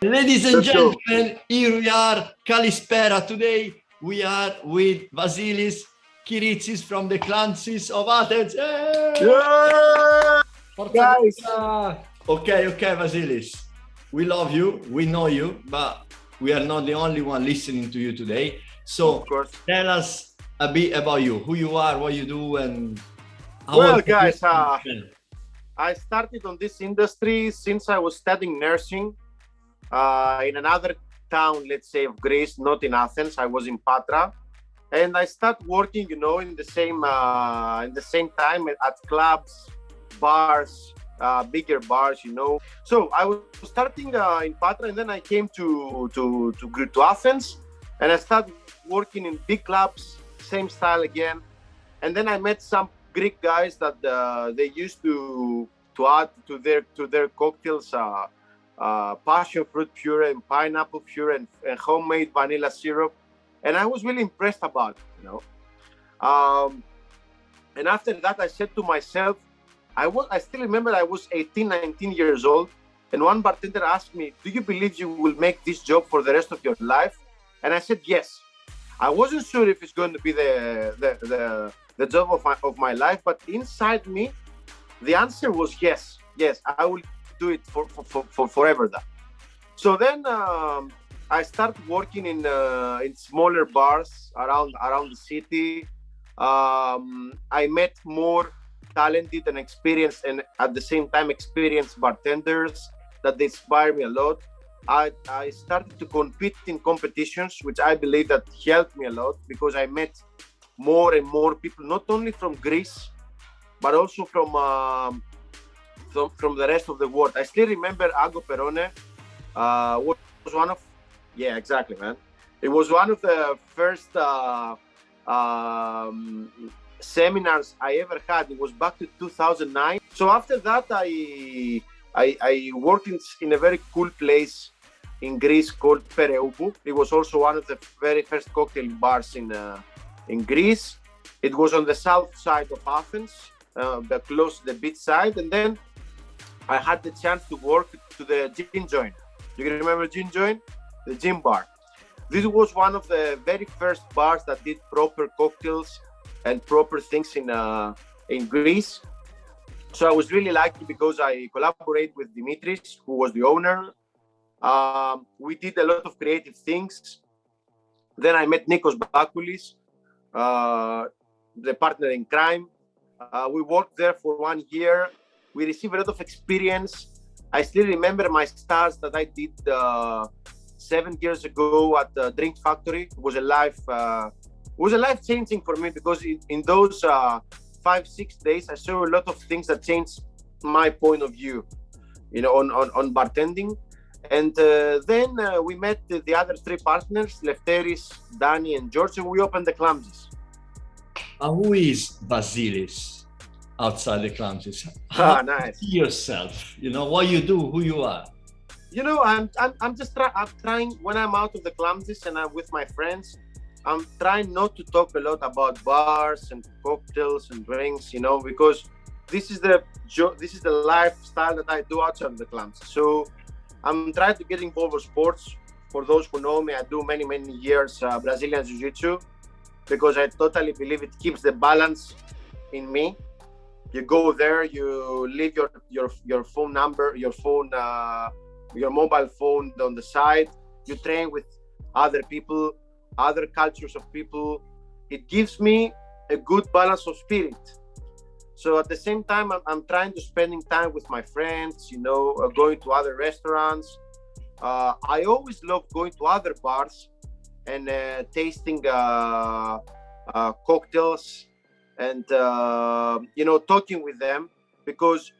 Ladies and Let's go. gentlemen, here we are, Kalispera. Today we are with Vasilis, Kyritsis from the Clancies of Athens. Yeah! Guys! Okay, Vasilis. We love you, we know you, but we are not the only one listening to you today. So Of course. tell us a bit about you, who you are, what you do, and how Well, old guys, are you? I started on this industry since I was studying nursing in another town, let's say, of Greece, not in Athens. I was in Patra, and I started working, in the same time at clubs, bars, bigger bars, So I was starting in Patra, and then I came to Athens, and I started working in big clubs, same style again, and then I met some Greek guys that they used to add to their cocktails passion fruit puree and pineapple puree and homemade vanilla syrup, and I was really impressed about it, And after that, I said to myself, I still remember I was 18, 19 years old, and one bartender asked me, "Do you believe you will make this job for the rest of your life?" And I said yes. I wasn't sure if it's going to be the job of my life, but inside me, the answer was yes. Yes, I will do it for forever. That. So then I started working in smaller bars around the city. I met more talented and experienced, and at the same time experienced bartenders that they inspire me a lot. I started to compete in competitions, which I believe that helped me a lot because I met more and more people, not only from Greece, but also from the rest of the world. I still remember Ago Perone was one of, yeah, exactly, man. It was one of the first seminars I ever had. It was back to 2009. So after that, I worked in a very cool place in Greece called Pereoupou. It was also one of the very first cocktail bars in Greece. It was on the south side of Athens, close to the beach side. And then I had the chance to work to the Gin Joint. Do you remember Gin Joint? The gin bar. This was one of the very first bars that did proper cocktails and proper things in Greece. So I was really lucky because I collaborated with Dimitris, who was the owner. We did a lot of creative things. Then I met Nikos Bakoulis, the partner in crime. We worked there for 1 year. We received a lot of experience. I still remember my stars that I did 7 years ago at the Drink Factory. It was a life changing for me because in those 5-6 days I saw a lot of things that changed my point of view, on bartending. And then we met the other 3 partners, Lefteris, Dani, and Giorgio. We opened the Clancies. Who is Vasilis outside the Clancies? Nice. See yourself, what you do, who you are. I'm just trying when I'm out of the Clancies and I'm with my friends. I'm trying not to talk a lot about bars and cocktails and drinks, because this is the lifestyle that I do outside of the Clancies. So I'm trying to get involved with sports. For those who know me, I do many years Brazilian Jiu-Jitsu because I totally believe it keeps the balance in me. You go there, you leave your phone number, your mobile phone on the side. You train with other people, other cultures of people. It gives me a good balance of spirit. So at the same time, I'm trying to spending time with my friends, going to other restaurants. I always love going to other bars and tasting cocktails and talking with them, because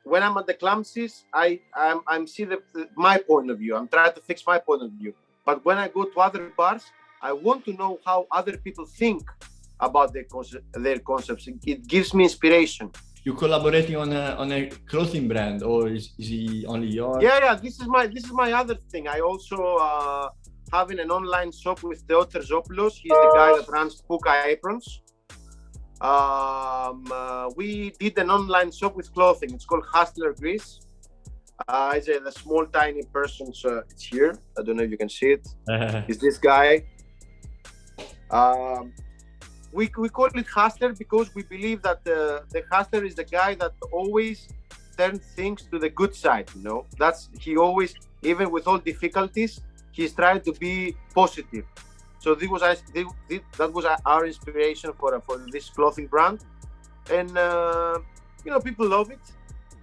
when I'm at the Clancies, I'm see my point of view. I'm trying to fix my point of view. But when I go to other bars, I want to know how other people think about their concepts. It gives me inspiration. You collaborating on a clothing brand, or is he only yours? Yeah. This is my other thing. I also having an online shop with Theoter Zopoulos. He's the guy that runs Puka Aprons. We did an online shop with clothing. It's called Hustler Greece. The small tiny person. So it's here. I don't know if you can see it. It's this guy. Um, we call it hustler because we believe that the hustler is the guy that always turns things to the good side. You know, that's he always, even with all difficulties, he's trying to be positive. So that was our inspiration for this clothing brand, and people love it.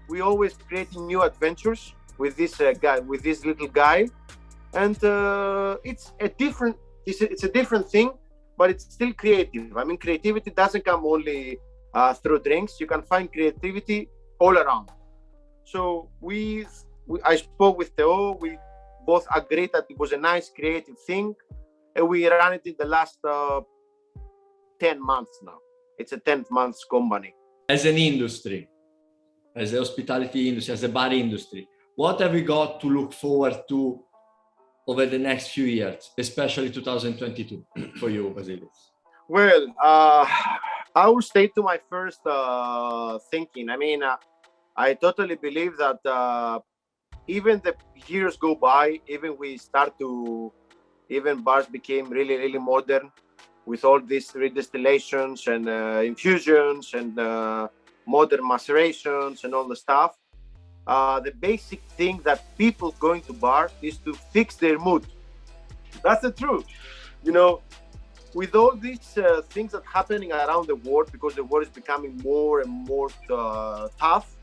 We always creating new adventures with this guy, with this little guy, and it's a different thing, but it's still creative. I mean, creativity doesn't come only through drinks. You can find creativity all around. So I spoke with Theo. We both agreed that it was a nice creative thing, and we ran it in the last 10 months now. It's a 10th months company. As an industry, as the hospitality industry, as a bar industry, what have we got to look forward to over the next few years, especially 2022 for you, Vasilis? Well, I will stay to my first thinking. I mean, I totally believe that even the years go by, even bars became really, really modern with all these redistillations and infusions and modern macerations and all the stuff. The basic thing that people going to bar is to fix their mood. That's the truth. You know, with all these things that happening around the world, because the world is becoming more and more tough,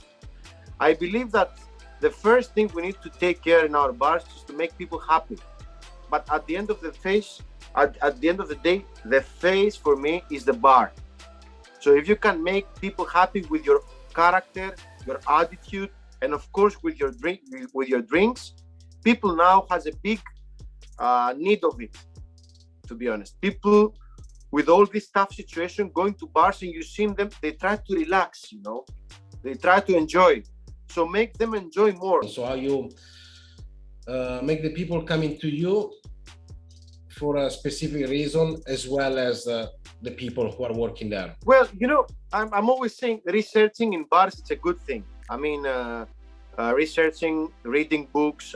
I believe that the first thing we need to take care in our bars is to make people happy. But at the end of the day, the face for me is the bar. So if you can make people happy with your character, your attitude, and of course with your drinks, people now has a big need of it. To be honest, people with all this tough situation going to bars and you see them, they try to relax. You know, they try to enjoy. So make them enjoy more. So how you make the people coming to you for a specific reason, as well as the people who are working there? Well, I'm always saying researching in bars, it's a good thing. I mean, researching, reading books,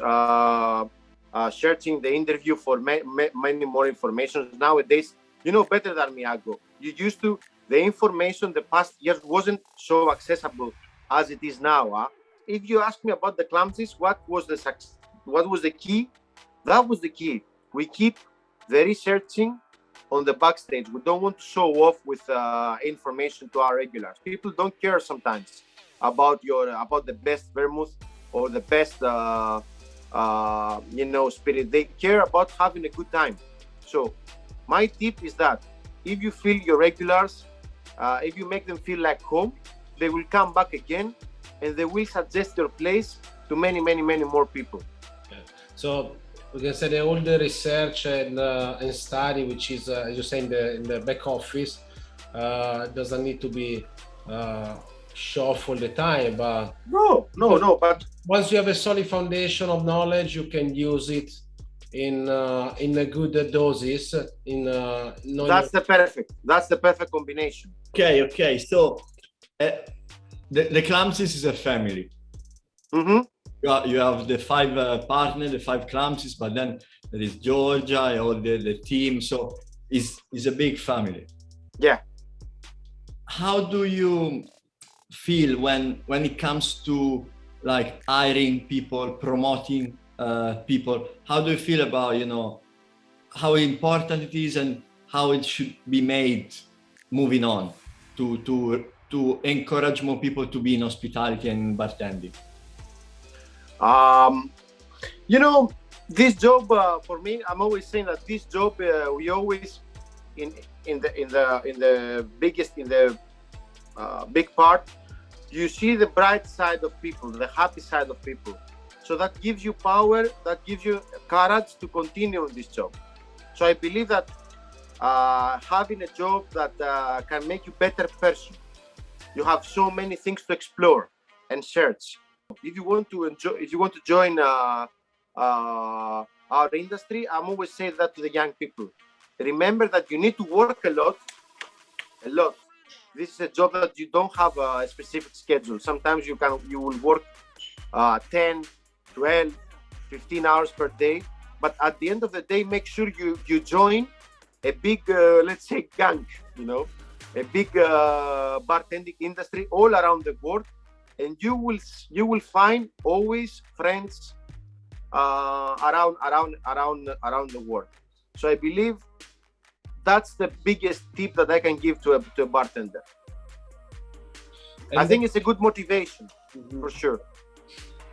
searching the interview for many more information. Nowadays, you know better than me, Ago. The information the past years wasn't so accessible as it is now. If you ask me about the clumsies, what was the key? That was the key. We keep the researching on the backstage. We don't want to show off with information to our regulars. People don't care sometimes about the best vermouth or the best spirit. They care about having a good time. So my tip is that if you feel your regulars, if you make them feel like home, they will come back again and they will suggest your place to many more people. Yeah. So we can say that all the research and study, which is as you say in the back office, doesn't need to be show off all the time, but but once you have a solid foundation of knowledge, you can use it in a good doses. That's the perfect combination. Okay. So the Clumsies is a family. Mm-hmm. You have the 5 partners, the 5 Clumsies, but then there is Giorgio and all the team. So it's a big family. Yeah. How do you feel when it comes to like hiring people, promoting people? How do you feel about how important it is and how it should be made moving on to encourage more people to be in hospitality and bartending? This job for me, I'm always saying that this job we always in the big part, you see the bright side of people, the happy side of people. So that gives you power, that gives you courage to continue on this job. So I believe that having a job that can make you better person, you have so many things to explore and search. If you want to join our industry, I'm always saying that to the young people. Remember that you need to work a lot. This is a job that you don't have a specific schedule. Sometimes you will work 10, 12, 15 hours per day. But at the end of the day, make sure you join a big, let's say, gang, you know, a big bartending industry all around the world, and you will find always friends around the world. So I believe that's the biggest tip that I can give to a bartender. And I think it's a good motivation, Mhm. for sure.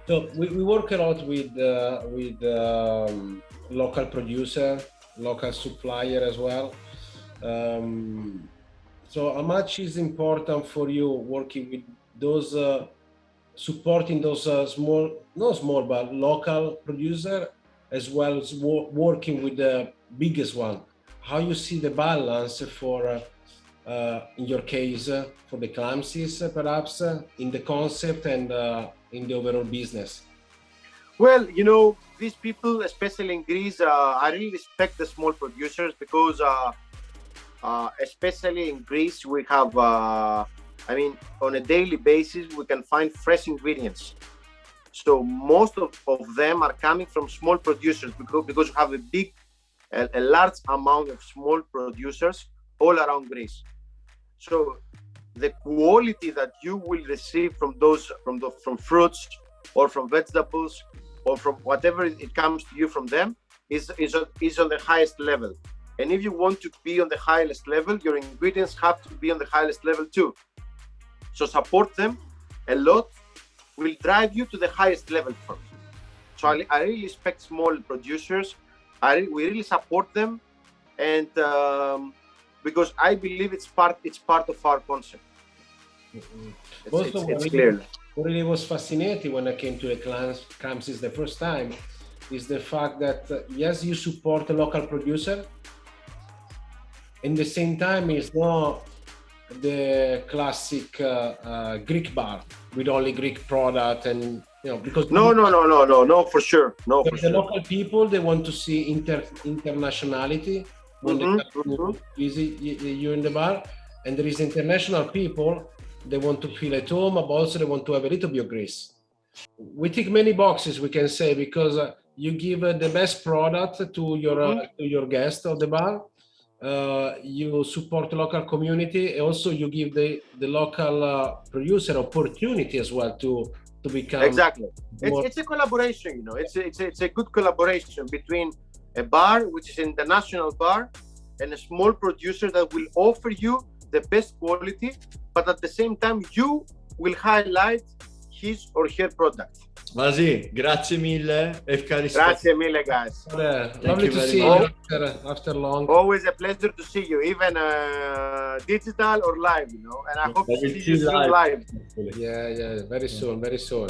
So we work a lot with local producer, local supplier as well. So how much is important for you working with those, supporting those small, not small, but local producer, as well as working with the biggest one? How you see the balance for, in your case, for the Kyritsis, perhaps, in the concept and in the overall business? Well, you know, these people, especially in Greece, I really respect the small producers because, especially in Greece, we have, I mean, on a daily basis, we can find fresh ingredients. So most of them are coming from small producers because we have a large amount of small producers all around Greece. So the quality that you will receive from from fruits or from vegetables or from whatever it comes to you from them is on the highest level. And if you want to be on the highest level, your ingredients have to be on the highest level too. So support them a lot will drive you to the highest level for me. So I really respect small producers. We really support them, and because I believe it's part of our concept. Also, It's clear. what really was fascinating when I came to the Kyritsis the first time is the fact that yes, you support a local producer. In the same time, it's not the classic Greek bar with only Greek product, and because No, for sure, the local people, they want to see internationality when they come to visit you in the bar, and there is international people, they want to feel at home, but also they want to have a little bit of Greece. We tick many boxes, we can say, because you give the best product to your guest of the bar. You support the local community, and also you give the local producer opportunity as well to become exactly. more. It's a collaboration, you know. It's a good collaboration between a bar, which is an international bar, and a small producer that will offer you the best quality, but at the same time you will highlight his or her product. Vasi, grazie mille. Grazie mille, guys. Lovely to see you after long. Always a pleasure to see you, even digital or live, you know. And I hope to see you soon live. Yeah, very soon, very soon.